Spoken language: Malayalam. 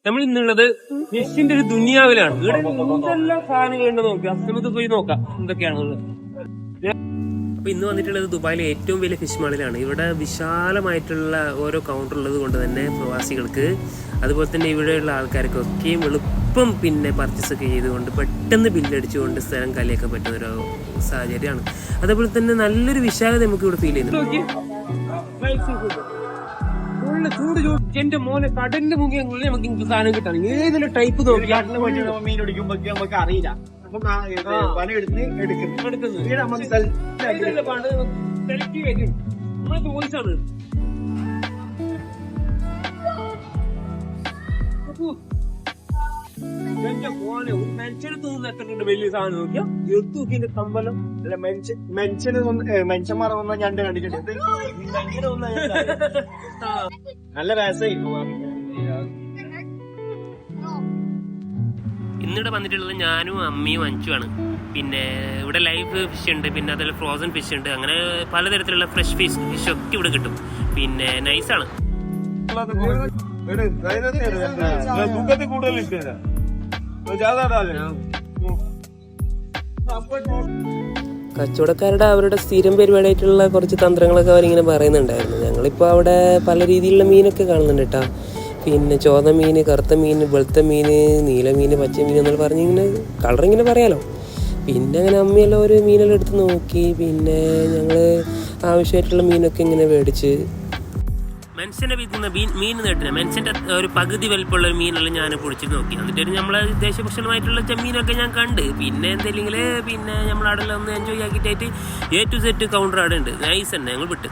നമ്മൾ ഇന്നുള്ളത് ഫിഷിന്റെ ഒരു ദുനിയാവിലാണ്. ഇവിടെ എന്തെല്ലാം സാധനങ്ങളുണ്ട് നോക്കാം, നമുക്ക് പോയി നോക്കാം എന്തൊക്കെയാണുള്ളത്. അപ്പൊ ഇന്ന് വന്നിട്ടുള്ളത് ദുബായിലെ ഏറ്റവും വലിയ ഫിഷ് മാളിലാണ്. ഇവിടെ വിശാലമായിട്ടുള്ള ഓരോ കൗണ്ടർ ഉള്ളത് കൊണ്ട് തന്നെ പ്രവാസികൾക്ക് അതുപോലെ തന്നെ ഇവിടെയുള്ള ആൾക്കാർക്കൊക്കെയും എളുപ്പം പിന്നെ പർച്ചേസ് ഒക്കെ ചെയ്തുകൊണ്ട് പെട്ടെന്ന് ബില്ലടിച്ചുകൊണ്ട് സ്ഥലം കലിയാക്കാൻ പറ്റുന്ന ഒരു സാഹചര്യമാണ്. അതേപോലെ തന്നെ നല്ലൊരു വിശാലത നമുക്ക് ഇവിടെ ഫീൽ ചെയ്യുന്നു. ചൂട് എന്റെ മോനെ കടലിന്റെ മുഖ്യങ്ങളിൽ നമുക്ക് ഇങ്ങനെ സാധനം കിട്ടാൻ ഏതൊരു ടൈപ്പ് നോക്കിയാൽ മീൻ പിടിക്കുമ്പോ നമുക്ക് അറിയില്ല. പല വോയിസാണ്. എന്റെ മോനെ ഒരു മനുഷ്യനെ തോന്നുന്ന എത്ര വലിയ സാധനം നോക്കിയാ എത്തൂക്കിന്റെ കമ്പലം. മനുഷ്യന്മാരെ ഒന്നും ഞാൻ കണ്ടിട്ടുണ്ട്. നല്ല രസമായിരുന്നു. ഇന്നിവിടെ വന്നിട്ടുള്ളത് ഞാനും അമ്മയും അഞ്ചുമാണ്. പിന്നെ ഇവിടെ ലൈവ് ഫിഷ് ഉണ്ട്, പിന്നെ അതിൽ ഫ്രോസൺ ഫിഷ് ഉണ്ട്, അങ്ങനെ പലതരത്തിലുള്ള ഫ്രഷ് ഫിഷ് ഒക്കെ ഇവിടെ കിട്ടും. പിന്നെ നൈസാണ്. കച്ചവടക്കാരുടെ അവരുടെ സ്ഥിരം പരിപാടിയായിട്ടുള്ള കുറച്ച് തന്ത്രങ്ങളൊക്കെ അവരിങ്ങനെ പറയുന്നുണ്ടായിരുന്നു. ഞങ്ങളിപ്പോൾ അവിടെ പല രീതിയിലുള്ള മീനൊക്കെ കാണുന്നുണ്ട് കേട്ടോ. പിന്നെ ചോന്ന മീൻ, കറുത്ത മീൻ, വെളുത്ത മീൻ, നീല മീൻ, പച്ച മീൻ എന്നൊക്കെ പറഞ്ഞിങ്ങനെ കളറിങ്ങനെ പറയാലോ. പിന്നെ അങ്ങനെ അമ്മയെല്ലാം ഒരു മീനെല്ലാം എടുത്ത് നോക്കി. പിന്നെ ഞങ്ങൾ ആവശ്യമായിട്ടുള്ള മീനൊക്കെ ഇങ്ങനെ മേടിച്ച് മനുഷ്യനെ വിൽക്കുന്ന മീൻ നേട്ടില്ല. മനുഷ്യൻ്റെ ഒരു പകുതി വലിപ്പമുള്ള ഒരു മീനെല്ലാം ഞാൻ പൊടിച്ച് നോക്കി. എന്നിട്ട് നമ്മളെ ദേശഭക്ഷണമായിട്ടുള്ള ചെമ്മീനൊക്കെ ഞാൻ കണ്ട്. പിന്നെ എന്തെങ്കിലും പിന്നെ നമ്മളവിടെ ഒന്ന് എൻജോയ് ആക്കിയിട്ടായിട്ട് A to Z കൗണ്ടർ അവിടെ ഉണ്ട്. നൈസ് തന്നെ, ഞങ്ങൾ വിട്ട്.